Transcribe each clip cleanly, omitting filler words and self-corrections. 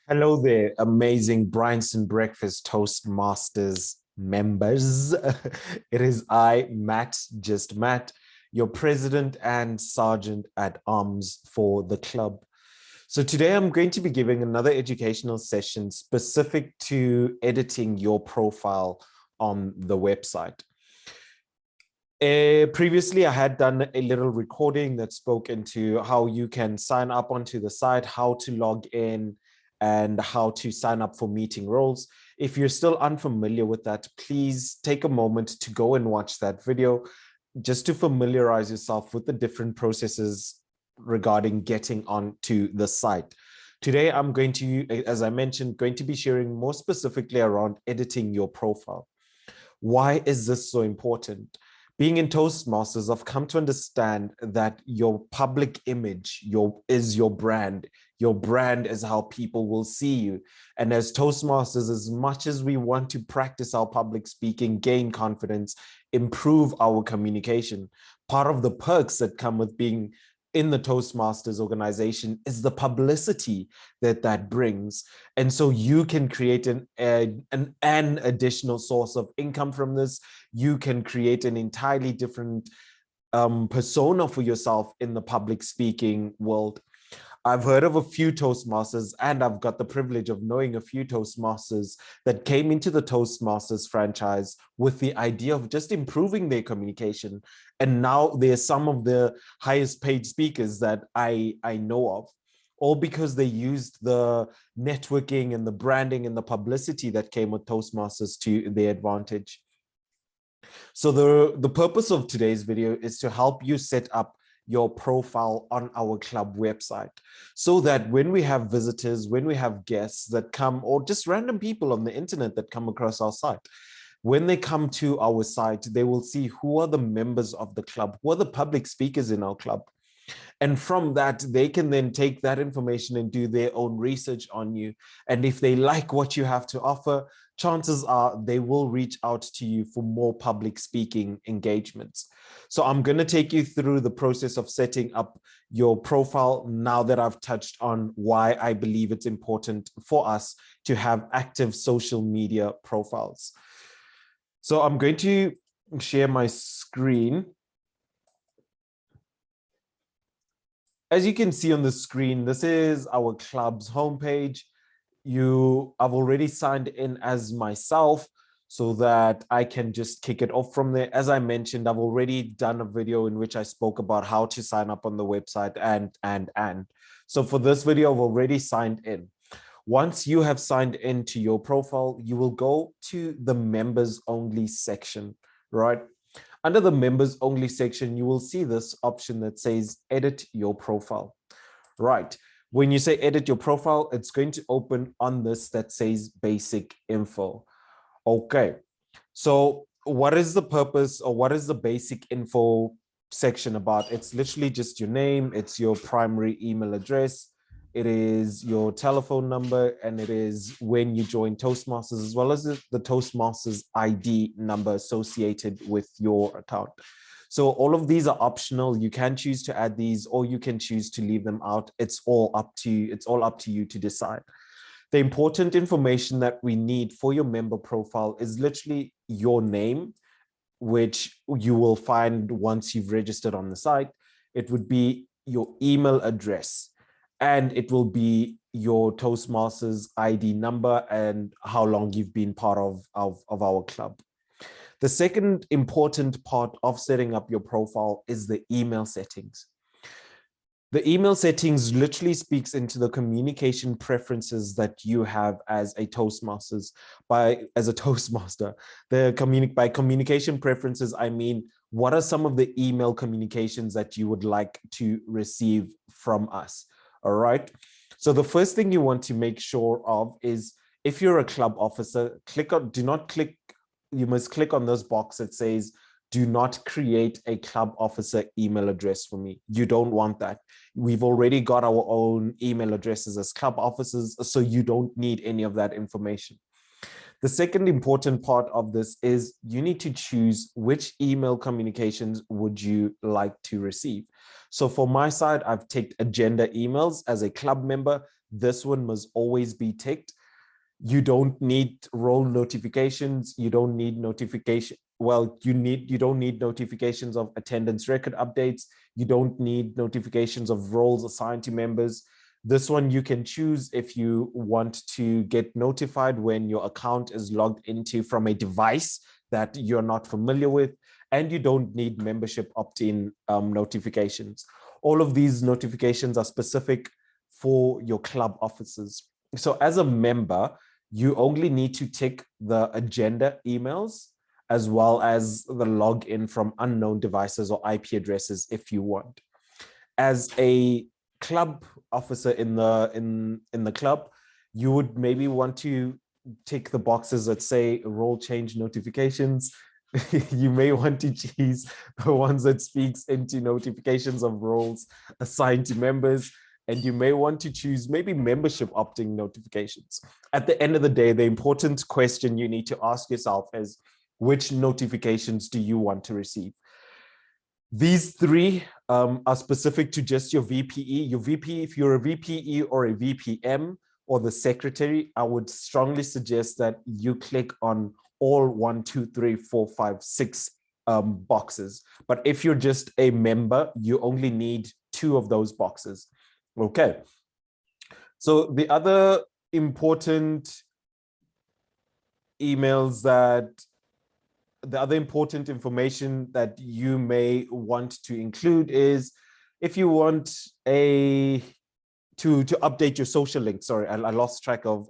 Hello there, amazing Bryanston Breakfast Toastmasters members. It is I, Matt, just Matt, your president and sergeant at arms for the club. So today I'm going to be giving another educational session specific to editing your profile on the website. Previously, I had done a little recording that spoke into how you can sign up onto the site, how to log in, and how to sign up for meeting roles. If you're still unfamiliar with that, please take a moment to go and watch that video just to familiarize yourself with the different processes regarding getting onto the site. Today, I'm going to, as I mentioned, going to be sharing more specifically around editing your profile. Why is this so important? Being in Toastmasters, I've come to understand that your public image is your brand. Your brand is how people will see you. And as Toastmasters, as much as we want to practice our public speaking, gain confidence, improve our communication, part of the perks that come with being in the Toastmasters organization is the publicity that brings. And so you can create an additional source of income from this. You can create an entirely different persona for yourself in the public speaking world. I've heard of a few Toastmasters, and I've got the privilege of knowing a few Toastmasters that came into the Toastmasters franchise with the idea of just improving their communication. And now they're some of the highest paid speakers that I know of, all because they used the networking and the branding and the publicity that came with Toastmasters to their advantage. So the purpose of today's video is to help you set up your profile on our club website so that when we have visitors, when we have guests that come, or just random people on the internet that come across our site, when they come to our site, they will see who are the members of the club, who are the public speakers in our club. And from that, they can then take that information and do their own research on you. And if they like what you have to offer, chances are they will reach out to you for more public speaking engagements. So I'm going to take you through the process of setting up your profile now that I've touched on why I believe it's important for us to have active social media profiles. So I'm going to share my screen. As you can see on the screen, this is our club's homepage. I've already signed in as myself so that I can just kick it off from there. As I mentioned, I've already done a video in which I spoke about how to sign up on the website and. So for this video, I've already signed in. Once you have signed into your profile, you will go to the members only section, right? Under the members only section, you will see this option that says edit your profile, right? When you say edit your profile, it's going to open on this that says basic info. Okay, so what is the purpose or what is the basic info section about? It's literally just your name, it's your primary email address, it is your telephone number, and it is when you join Toastmasters, as well as the Toastmasters ID number associated with your account. So all of these are optional. You can choose to add these, or you can choose to leave them out. It's all up to you to decide. The important information that we need for your member profile is literally your name, which you will find once you've registered on the site. It would be your email address, and it will be your Toastmasters ID number and how long you've been part of our club. The second important part of setting up your profile is the email settings. The email settings literally speaks into the communication preferences that you have as a Toastmaster. By communication preferences, I mean, what are some of the email communications that you would like to receive from us? All right. So the first thing you want to make sure of is if you're a club officer, you must click on this box that says, do not create a club officer email address for me. You don't want that. We've already got our own email addresses as club officers, so you don't need any of that information. The second important part of this is you need to choose which email communications would you like to receive. So for my side, I've ticked agenda emails as a club member. This one must always be ticked. You don't need role notifications. You don't need notification. Well, you don't need notifications of attendance record updates. You don't need notifications of roles assigned to members. This one you can choose if you want to get notified when your account is logged into from a device that you're not familiar with, and you don't need membership opt-in notifications. All of these notifications are specific for your club offices. So as a member, you only need to tick the agenda emails as well as the login from unknown devices or IP addresses if you want. As a club officer in the club, you would maybe want to tick the boxes that say role change notifications. You may want to choose the ones that speaks into notifications of roles assigned to members, and you may want to choose maybe membership opting notifications. At the end of the day, the important question you need to ask yourself is, which notifications do you want to receive? These three are specific to just your VPE. Your VPE, if you're a VPE or a VPM or the secretary, I would strongly suggest that you click on all 1, 2, 3, 4, 5, 6 boxes. But if you're just a member, you only need 2 of those boxes. Okay. So the other important information that you may want to include is if you want to update your social link. Sorry, I lost track of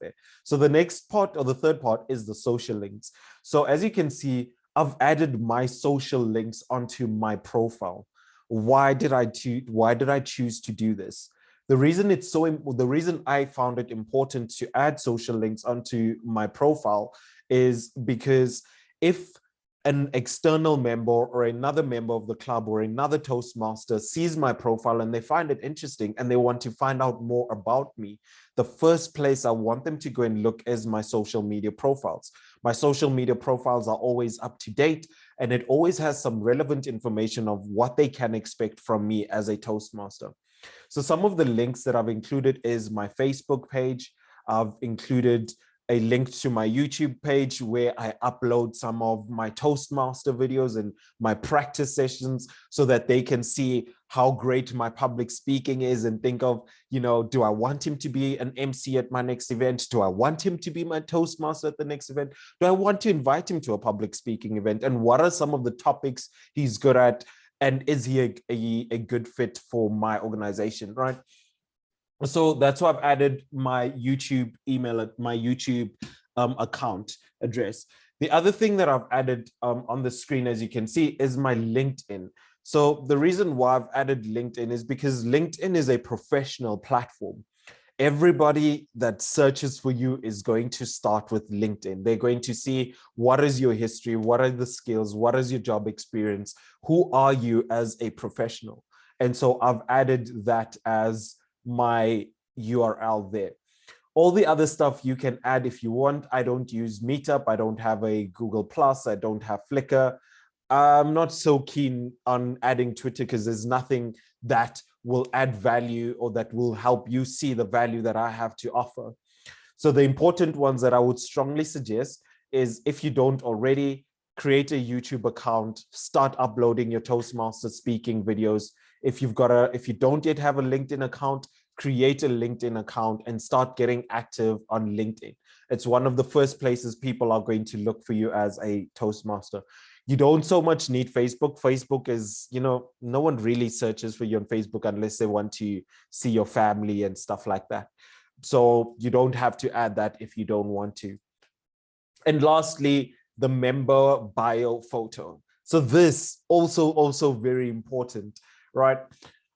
there. So the next part, or the third part, is the social links. So as you can see, I've added my social links onto my profile. Why did I choose to do this? The reason I found it important to add social links onto my profile is because if an external member or another member of the club or another Toastmaster sees my profile and they find it interesting and they want to find out more about me, the first place I want them to go and look is my social media profiles. My social media profiles are always up to date, and it always has some relevant information of what they can expect from me as a Toastmaster. So some of the links that I've included is my Facebook page. I've included a link to my YouTube page where I upload some of my Toastmaster videos and my practice sessions so that they can see how great my public speaking is and think of, do I want him to be an MC at my next event? Do I want him to be my Toastmaster at the next event? Do I want to invite him to a public speaking event? And what are some of the topics he's good at? And is he a good fit for my organization, right? So that's why I've added my YouTube email, my YouTube account address. The other thing that I've added on the screen, as you can see, is my LinkedIn. So the reason why I've added LinkedIn is because LinkedIn is a professional platform. Everybody that searches for you is going to start with LinkedIn. They're going to see what is your history, what are the skills, what is your job experience, who are you as a professional? And so I've added that as my URL there. All the other stuff you can add if you want. I don't use Meetup. I don't have a Google Plus. I don't have Flickr. I'm not so keen on adding Twitter because there's nothing that will add value or that will help you see the value that I have to offer. So the important ones that I would strongly suggest is, if you don't already, create a YouTube account, start uploading your Toastmaster speaking videos. If you don't yet have a LinkedIn account, create a LinkedIn account and start getting active on LinkedIn. It's one of the first places people are going to look for you as a Toastmaster. You don't so much need Facebook. Facebook is, no one really searches for you on Facebook unless they want to see your family and stuff like that. So you don't have to add that if you don't want to. And lastly, the member bio photo. So this also very important, right?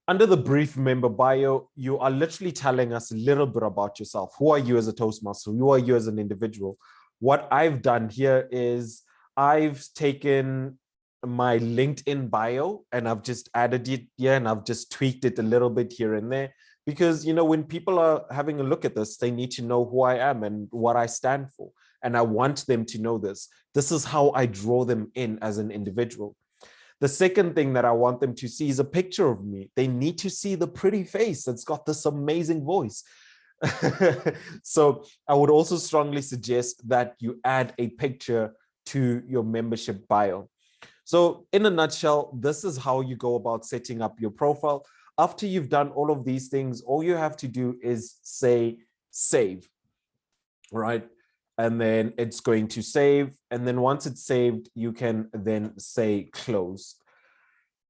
Under the brief member bio, you are literally telling us a little bit about yourself. Who are you as a Toastmaster? Who are you as an individual? What I've done here is I've taken my LinkedIn bio and I've just added it here and I've just tweaked it a little bit here and there because, when people are having a look at this, they need to know who I am and what I stand for. and I want them to know this. This is how I draw them in as an individual. The second thing that I want them to see is a picture of me. They need to see the pretty face that's got this amazing voice. So I would also strongly suggest that you add a picture to your membership bio. So in a nutshell, this is how you go about setting up your profile. After you've done all of these things, all you have to do is say save, right? And then it's going to save. And then once it's saved, you can then say close.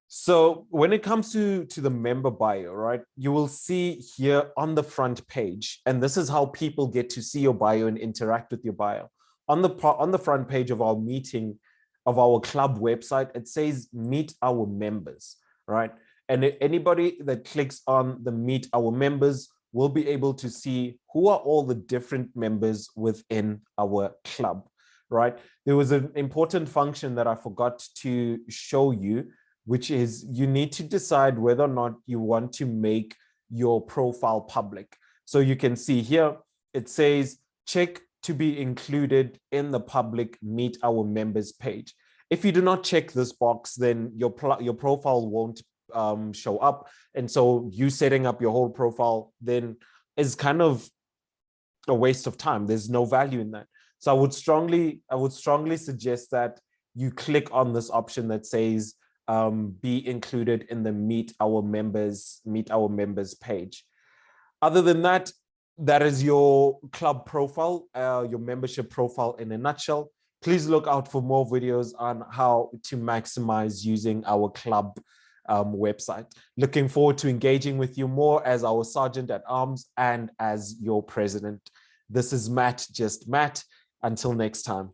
So when it comes to the member bio, right, you will see here on the front page, and this is how people get to see your bio and interact with your bio. On the front page of our meeting, of our club website, it says meet our members, right? And anybody that clicks on the meet our members will be able to see who are all the different members within our club, right? There was an important function that I forgot to show you, which is you need to decide whether or not you want to make your profile public. So you can see here, it says check to be included in the public meet our members page. If you do not check this box, then your profile won't show up. And so you setting up your whole profile then is kind of a waste of time. There's no value in that. So I would strongly suggest that you click on this option that says be included in the meet our members page. Other than that, that is your club profile, your membership profile in a nutshell. Please look out for more videos on how to maximize using our club website. Looking forward to engaging with you more as our Sergeant at Arms and as your president. This is Matt, just Matt. Until next time.